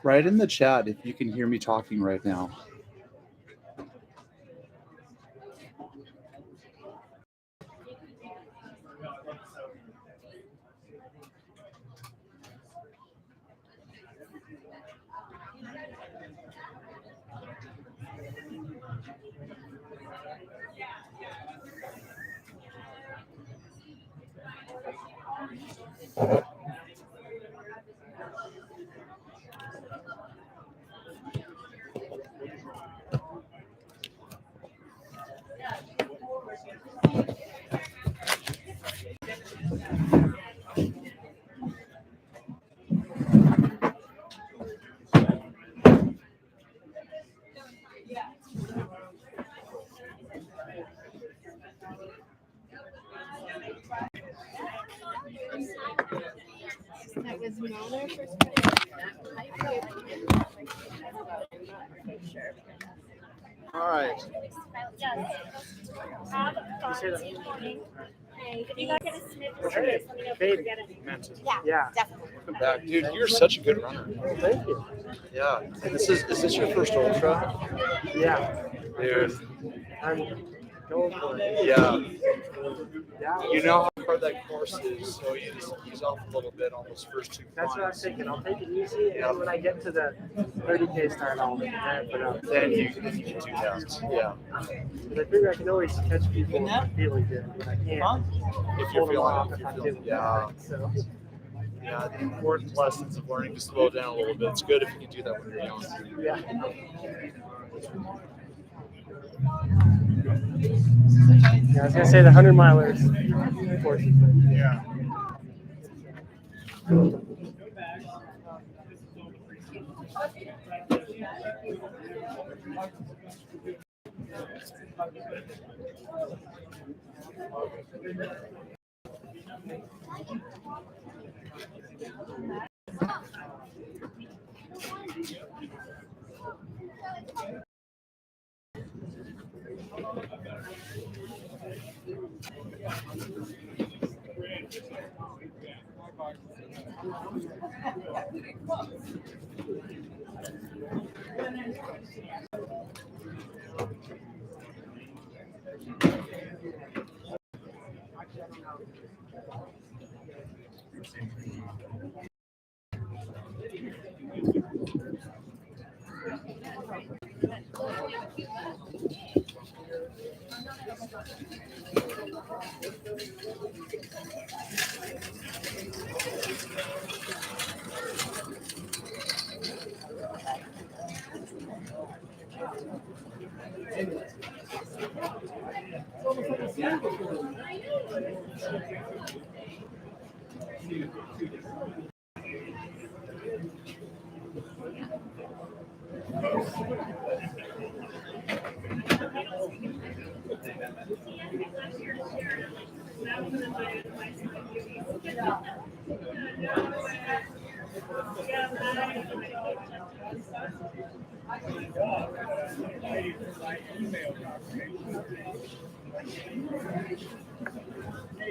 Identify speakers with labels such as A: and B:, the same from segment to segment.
A: Write in the chat if you can hear me talking right now.
B: That was not our first
A: All right.
B: Have fun morning. If you guys get a sniff or this, let me know if you forget it. Yeah, definitely.
A: Welcome back, dude. You're such a good runner.
C: Thank you.
A: Yeah. And is this your first ultra?
C: Yeah.
A: Dude.
C: I'm going for it.
A: Yeah.
C: Yeah.
A: You know how hard that course is, so you just ease off a little bit on those first two
C: That's what I was
A: climbs.
C: thinking. I'll take it easy, and then when I get to the 30K start, I'll ramp it up.
A: Then you can do that. Yeah.
C: Because I figure I can always catch people if I'm feeling good, but I can't
A: If you're
C: hold them
A: feeling
C: off
A: if
C: if
A: you're
C: I'm
A: feeling
C: feeling
A: yeah.
C: bad. So.
A: Yeah, the important lessons of learning to slow down a little bit. It's good if you can do that when you're young.
C: Yeah. Yeah, I was gonna say the 100-milers portion.
A: Yeah.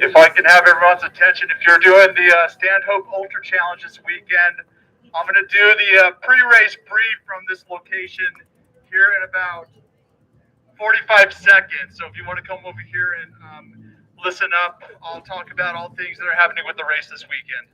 D: If I can have everyone's attention, if you're doing the Standhope Ultra Challenge this weekend, I'm going to do the pre-race brief from this location here in about 45 seconds. So if you want to come over here and listen up, I'll talk about all things that are happening with the race this weekend.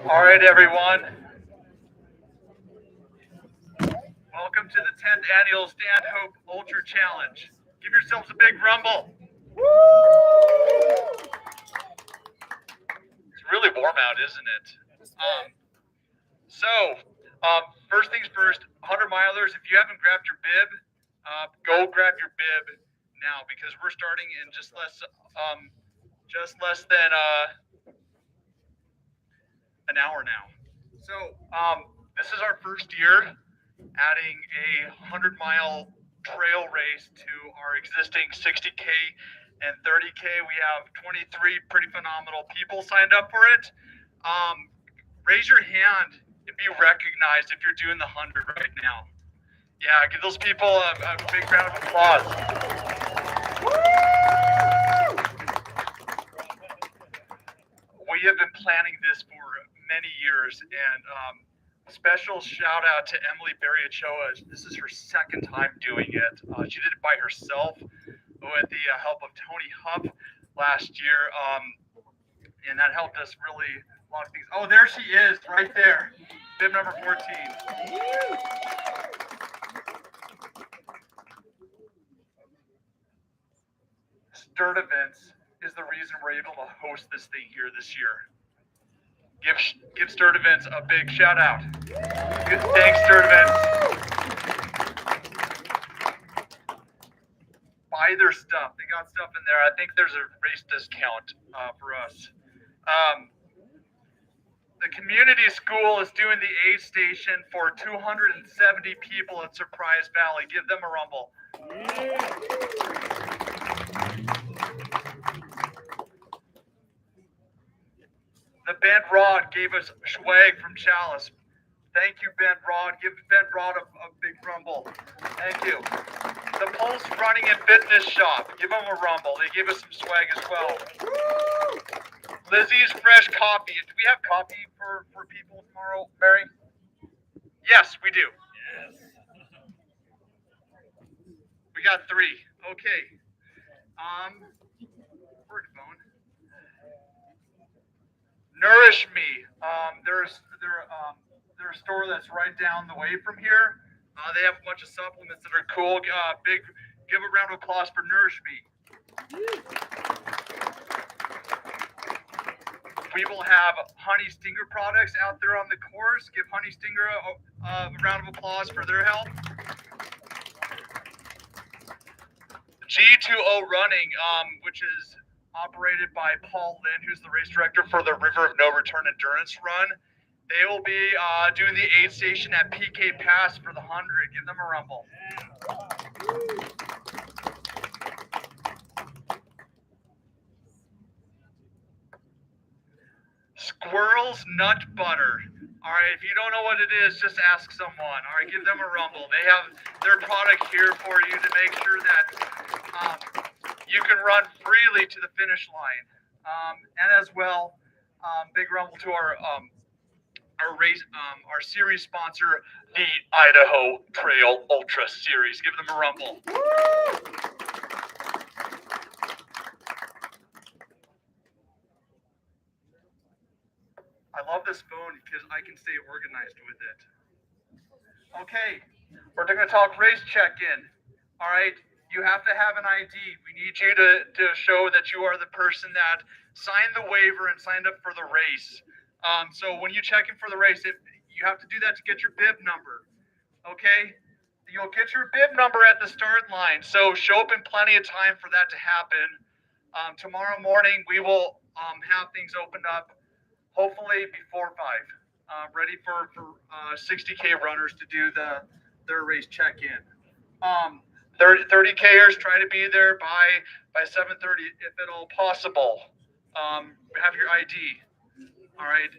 D: All right, everyone. Welcome to the 10th annual Standhope Ultra Challenge. Give yourselves a big rumble. It's really warm out, isn't it? First things first, 100 milers, if you haven't grabbed your bib, go grab your bib now because we're starting in just less than an hour now. So this is our first year adding a 100-mile trail race to our existing 60K and 30K. We have 23 pretty phenomenal people signed up for it. Raise your hand and be recognized if you're doing the 100 right now. Yeah, give those people a big round of applause. We have been planning this for many years, and special shout out to Emily Barry-Ochoa. This is her second time doing it. She did it by herself with the help of Tony Huff last year, and that helped us really a lot of things. Oh, there she is, right there, bib number 14. Sturt Events is the reason we're able to host this thing here this year. Give Sturt Events a big shout out. Thanks, Sturt Events. Buy their stuff. They got stuff in there. I think there's a race discount for us. The community school is doing the aid station for 270 people at Surprise Valley. Give them a rumble. The Bent Rod gave us swag from Chalice. Thank you, Bent Rod. Give Bent Rod a big rumble. Thank you. The Pulse Running and Fitness Shop. Give them a rumble. They gave us some swag as well. Lizzie's Fresh Coffee. Do we have coffee for people tomorrow, Mary? Yes, we do. Yes. We got 3. Okay. Word phone. Nourish Me. They're a store that's right down the way from here. They have a bunch of supplements that are cool. Give a round of applause for Nourish Me. We will have Honey Stinger products out there on the course. Give Honey Stinger a round of applause for their help. G2O Running, which is operated by Paul Lynn, who's the race director for the River of No Return Endurance Run. They will be doing the aid station at PK Pass for the 100. Give them a rumble. Squirrel's Nut Butter. All right, if you don't know what it is, just ask someone. All right, give them a rumble. They have their product here for you to make sure that you can run freely to the finish line. And as well, big rumble to our race, our series sponsor, the Idaho Trail Ultra Series. Give them a rumble. I love this phone because I can stay organized with it. Okay, we're going to talk race check-in. All right, you have to have an ID. We need you to show that you are the person that signed the waiver and signed up for the race. So when you check in for the race, you have to do that to get your bib number. Okay, you'll get your bib number at the start line. So show up in plenty of time for that to happen. Tomorrow morning we will have things opened up. Hopefully before 5, ready for 60K runners to do their race check-in. 30Kers, try to be there by 7:30 if at all possible. Have your ID. All right.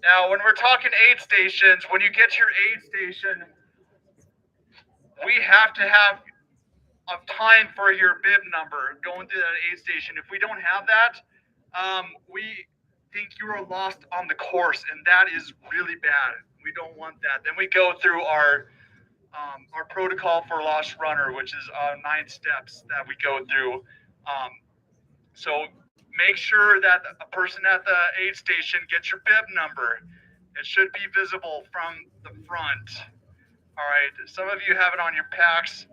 D: Now, when we're talking aid stations, when you get to your aid station, we have to have a time for your bib number going through that aid station. If we don't have that, we think you are lost on the course, and that is really bad. We don't want that. Then we go through our protocol for lost runner, which is 9 steps that we go through. So make sure that a person at the aid station gets your bib number. It should be visible from the front. All right. Some of you have it on your packs.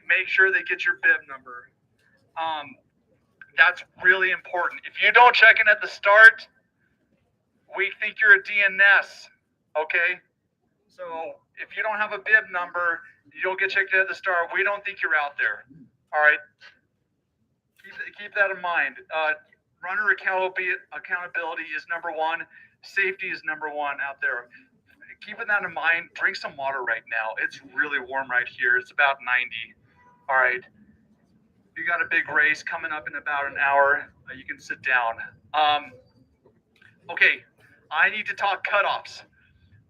D: Make sure they get your bib number. That's really important. If you don't check in at the start, we think you're a DNS. Okay. So if you don't have a bib number, you don't get checked in at the start. We don't think you're out there. All right. Keep that in mind. Runner accountability is number one. Safety is number one out there. Keeping that in mind, drink some water right now. It's really warm right here. It's about 90. All right. You got a big race coming up in about an hour. You can sit down. Okay. I need to talk cutoffs.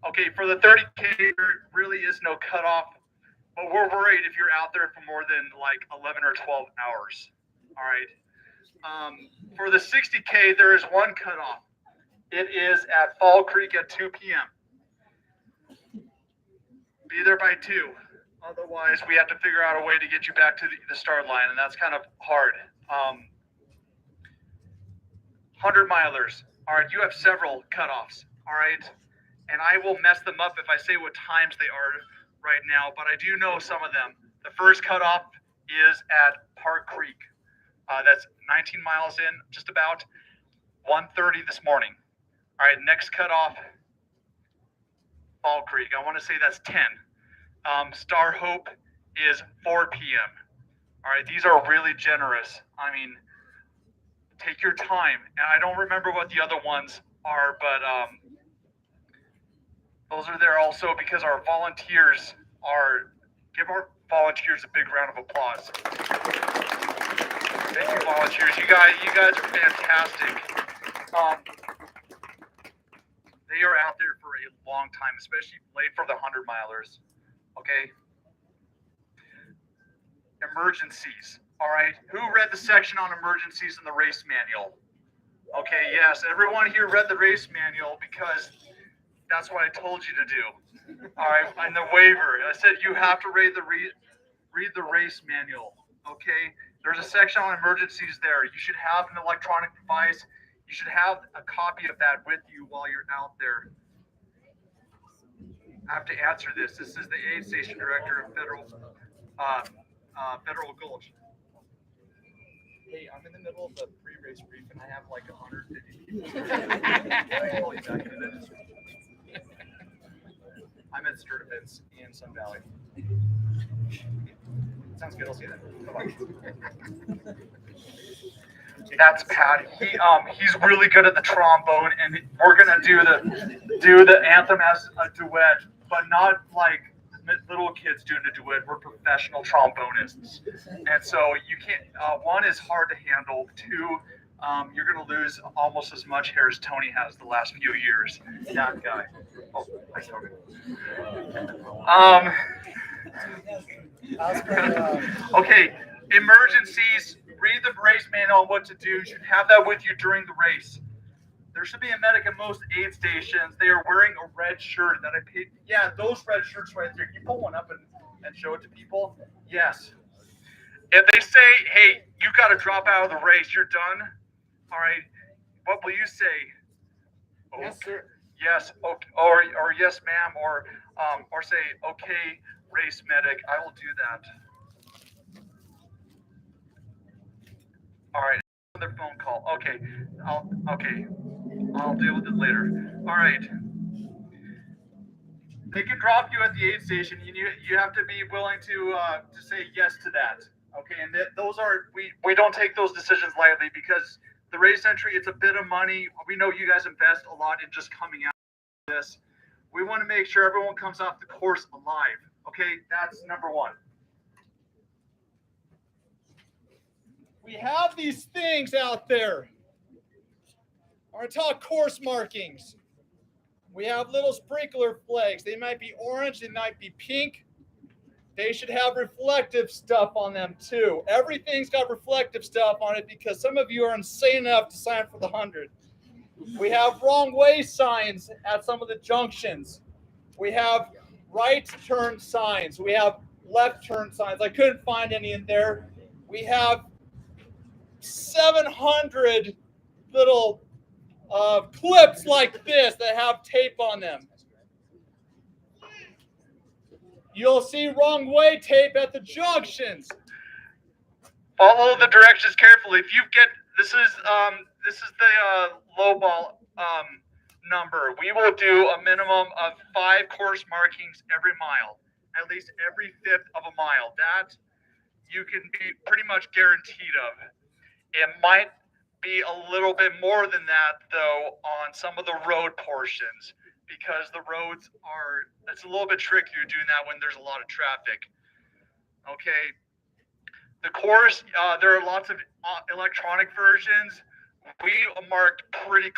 D: Okay. For the 30K, there really is no cutoff, but we're worried if you're out there for more than like 11 or 12 hours. All right. For the 60K, there is one cutoff. It is at Fall Creek at 2 p.m. Be there by 2. Otherwise, we have to figure out a way to get you back to the start line, and that's kind of hard. 100 milers. All right, you have several cutoffs. All right, and I will mess them up if I say what times they are right now, but I do know some of them. The first cutoff is at Park Creek. That's 19 miles in, just about 1:30 this morning. All right, next cutoff, Fall Creek. I want to say that's 10. Standhope is 4 p.m. All right, these are really generous. I mean, take your time. And I don't remember what the other ones are, but those are there also because our volunteers are, give our volunteers a big round of applause. Thank you, volunteers. You guys are fantastic. They are out there for a long time, especially late for the 100 milers. Okay. Emergencies. All right. Who read the section on emergencies in the race manual? Okay. Yes. Everyone here read the race manual because that's what I told you to do. All right. And the waiver. I said you have to read the race manual. Okay. There's a section on emergencies there. You should have an electronic device. You should have a copy of that with you while you're out there. I have to answer this. This is the aid station director of Federal Gulch. Hey, I'm in the middle of the pre-race brief and I have like 150 people. I'll call you back in a minute. I'm at Sturtevants in Sun Valley. Sounds good. I'll see you then. Bye-bye. That's Pat. He's really good at the trombone, and we're gonna do the anthem as a duet, but not like little kids doing a duet. We're professional trombonists, and so you can't. One is hard to handle. Two, you're gonna lose almost as much hair as Tony has the last few years. That guy. Oh, thanks, Tony. Okay, emergencies. Read the race manual on what to do. You should have that with you during the race. There should be a medic at most aid stations. They are wearing a red shirt that I paid. Yeah, those red shirts right there. Can you pull one up and show it to people? Yes. If they say, hey, you got to drop out of the race, you're done. All right. What will you say? Okay. Yes, sir. Yes. Okay. Or yes, ma'am. Or say, okay, race medic, I will do that. All right, another phone call. Okay, I'll deal with it later. All right. They can drop you at the aid station. You have to be willing to say yes to that. Okay, and those are we don't take those decisions lightly because the race entry, it's a bit of money. We know you guys invest a lot in just coming out of this. We want to make sure everyone comes off the course alive. Okay, that's number one.
A: We have these things out there. Our talk course markings. We have little sprinkler flags. They might be orange, they might be pink. They should have reflective stuff on them too. Everything's got reflective stuff on it because some of you are insane enough to sign up for the 100. We have wrong way signs at some of the junctions. We have right turn signs. We have left turn signs. I couldn't find any in there. We have 700 little clips like this that have tape on them. You'll see wrong way tape at the junctions.
D: Follow the directions carefully. If you get this is the low ball number. We will do a minimum of 5 course markings every mile, at least every 5th of a mile. That you can be pretty much guaranteed of. It might be a little bit more than that though on some of the road portions, because the roads it's a little bit trickier doing that when there's a lot of traffic. Okay. The course, there are lots of electronic versions. We marked pretty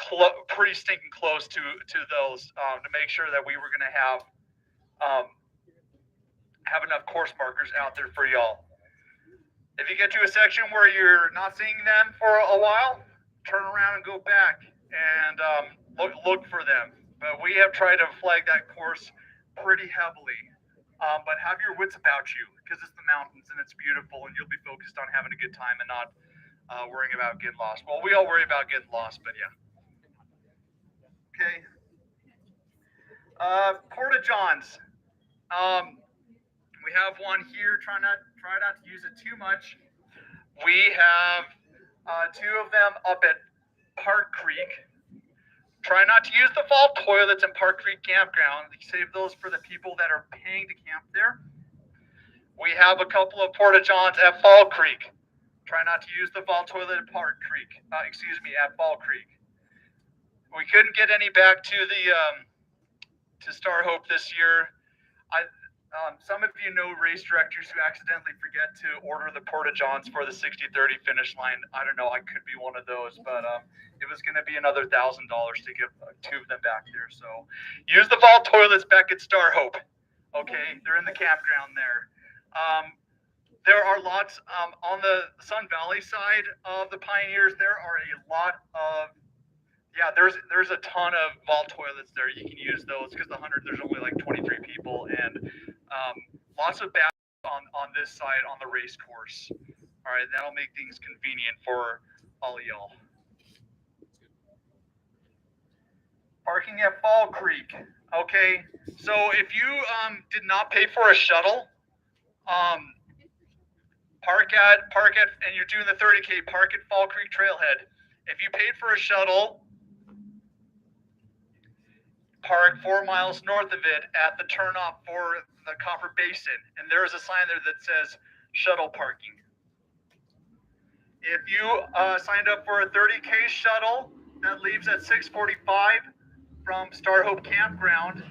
D: stinking close to those to make sure that we were going to have enough course markers out there for y'all. If you get to a section where you're not seeing them for a while, turn around and go back and look for them. But we have tried to flag that course pretty heavily. But have your wits about you, because it's the mountains and it's beautiful, and you'll be focused on having a good time and not worrying about getting lost. Well, we all worry about getting lost, but yeah. Okay. Porta Johns. We have one here. Try not to use it too much. We have 2 of them up at Park Creek. Try not to use the vault toilets in Park Creek Campground. Save those for the people that are paying to camp there. We have a couple of Porta Johns at Fall Creek. Try not to use the vault toilet at Park Creek. At Fall Creek. We couldn't get any back to the to Standhope this year. Some of you know race directors who accidentally forget to order the Porta Johns for the 60-30 finish line. I don't know. I could be one of those, but it was going to be another $1,000 to get 2 of them back there. So use the vault toilets back at Standhope. Okay, they're in the campground there. There are lots on the Sun Valley side of the Pioneers. There are a lot of there's a ton of vault toilets there. You can use those because the 100 there's only like 23 people and lots of bathrooms on this side on the race course. All right, that'll make things convenient for all of y'all. Parking at Fall Creek. Okay, so if you did not pay for a shuttle, park at and you're doing the 30K, park at Fall Creek Trailhead. If you paid for a shuttle, park 4 miles north of it at the turnoff for the Copper Basin, and there is a sign there that says shuttle parking. If you signed up for a 30K shuttle that leaves at 6:45 from Standhope Campground,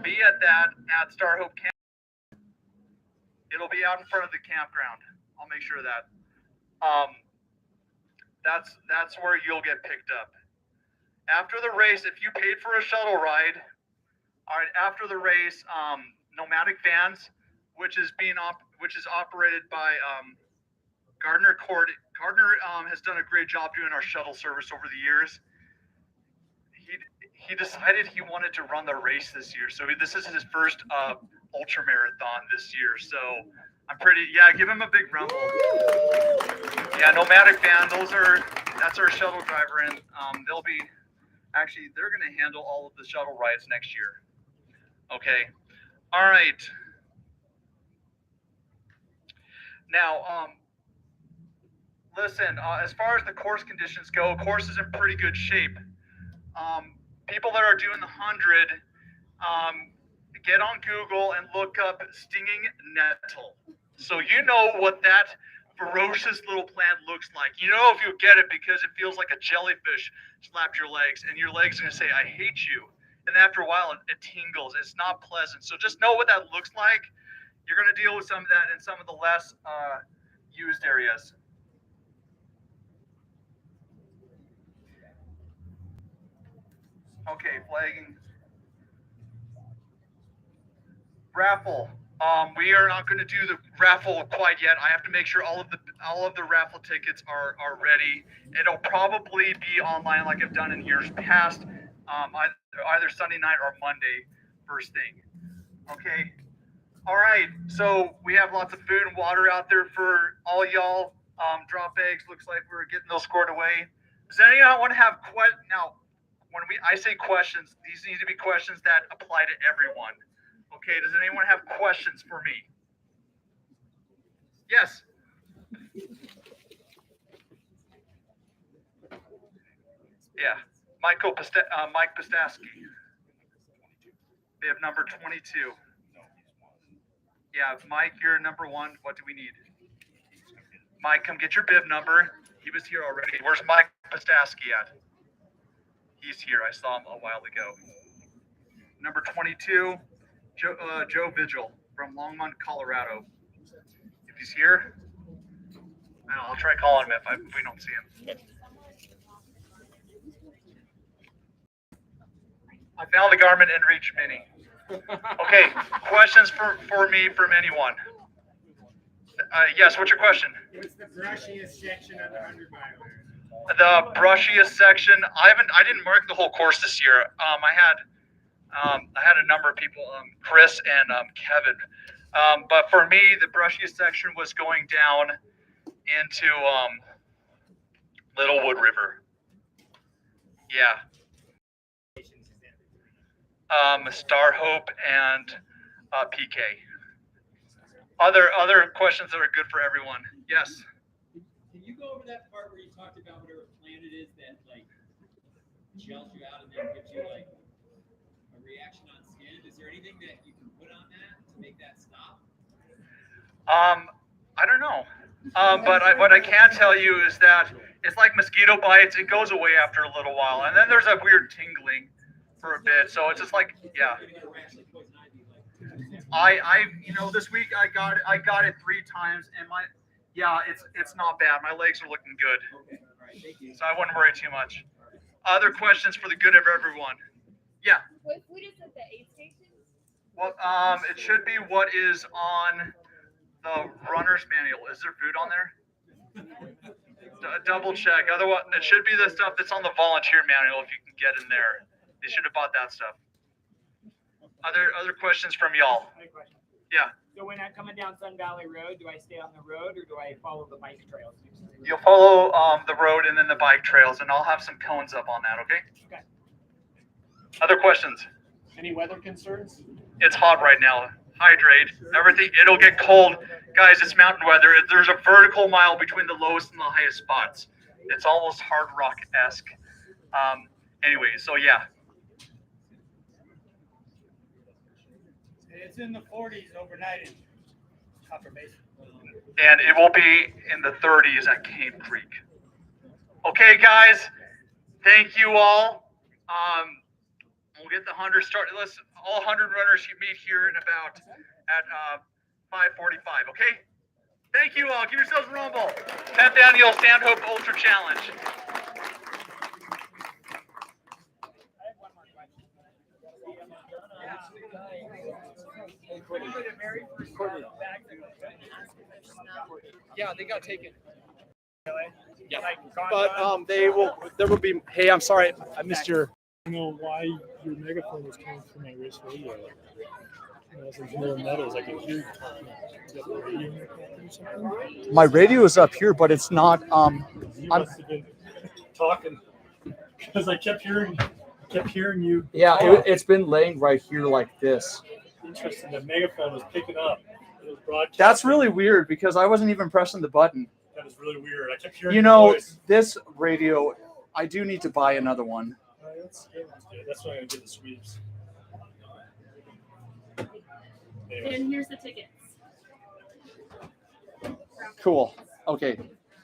D: be at Standhope Campground. It'll be out in front of the campground. I'll make sure of that. That's where you'll get picked up. After the race, if you paid for a shuttle ride, all right, after the race, Nomadic Vans, which is operated by Gardner Court. Gardner has done a great job doing our shuttle service over the years. He decided he wanted to run the race this year, so this is his first ultra marathon this year. So give him a big rumble. Yeah, Nomadic Van, that's our shuttle driver, and they're going to handle all of the shuttle rides next year. Okay. All right. Now, listen, as far as the course conditions go, course is in pretty good shape. People that are doing the 100, get on Google and look up stinging nettle. So you know what that ferocious little plant looks like. You know if you'll get it because it feels like a jellyfish slapped your legs, and your legs are going to say, I hate you. And after a while, it tingles. It's not pleasant. So just know what that looks like. You're going to deal with some of that in some of the less used areas. Okay, flagging. Raffle. We are not going to do the raffle quite yet. I have to make sure all of the raffle tickets are ready. It'll probably be online like I've done in years past, either Sunday night or Monday first thing. Okay. All right. So we have lots of food and water out there for all y'all. Drop eggs. Looks like we're getting those scored away. Does anyone want to have now? When I say questions, these need to be questions that apply to everyone. Okay, does anyone have questions for me? Yes. Yeah, Mike Pistaski. Bib number 22. Yeah, Mike, you're number 1. What do we need? Mike, come get your bib number. He was here already. Where's Mike Pistaski at? He's here. I saw him a while ago. Number 22, Joe Vigil from Longmont, Colorado. If he's here, I'll try calling him if we don't see him. I found the Garmin InReach Mini. Okay, questions for me from anyone? Yes, what's your question?
E: What's the brushiest section of the 100-miler?
D: The brushiest section. I didn't mark the whole course this year. I had a number of people, Chris and Kevin. But for me, the brushiest section was going down into Littlewood River. Yeah. Standhope and PK. Other questions that are good for everyone. Yes.
F: Can you go over that part where you talked about whatever plant it is that like gels you out and then gives you like a reaction on skin? Is there anything that you can put on that to make that stop?
D: I don't know. But what I can tell you is that it's like mosquito bites. It goes away after a little while, and then there's a weird tingling for a bit. So it's just like, yeah. This week I got it 3 times, and it's not bad. My legs are looking good.
F: Okay, all right, thank you.
D: So I wouldn't worry too much. Other questions for the good of everyone? Yeah.
B: What food is at the aid station?
D: Well, it should be what is on the runner's manual. Is there food on there? Double check. Otherwise, it should be the stuff that's on the volunteer manual if you can get in there. They should have bought that stuff. Other questions from y'all? Yeah.
E: So when I'm coming down Sun Valley Road, do I stay on the road or do I follow the bike trails?
D: You'll follow the road and then the bike trails, and I'll have some cones up on that, okay?
E: Okay.
D: Other questions?
E: Any weather concerns?
D: It's hot right now. Hydrate. Everything. It'll get cold. Guys, it's mountain weather. There's a vertical mile between the lowest and the highest spots. It's almost hard rock-esque. Anyway, so yeah.
E: It's in the 40s overnight in Copper Basin.
D: And it will be in the 30s at Cane Creek. Okay, guys. Thank you all. We'll get the 100 started. All 100 runners meet here in about at 5:45. Okay. Thank you all. Give yourselves a rumble. 10th annual Standhope Ultra Challenge.
A: Yeah, they got taken. Yeah, but there will be. Hey, I'm sorry, I missed your.
G: I don't know why your megaphone was coming through my wrist radio. I was like, more metals. I could hear you talking. Is that the radio or something?
A: My radio is up here, but it's not.
G: You must have been talking because I kept hearing you.
A: Yeah,
G: talk.
A: it's been laying right here like this.
G: Interesting. The megaphone was picking up. It was broadcasting.
A: That's really weird because I wasn't even pressing the button.
G: That is really weird. I kept hearing
A: You
G: your
A: know,
G: voice.
A: this radio, I do need to buy another one.
G: That's good. That's why I did the sweeps.
B: And here's the tickets.
A: Cool. Okay.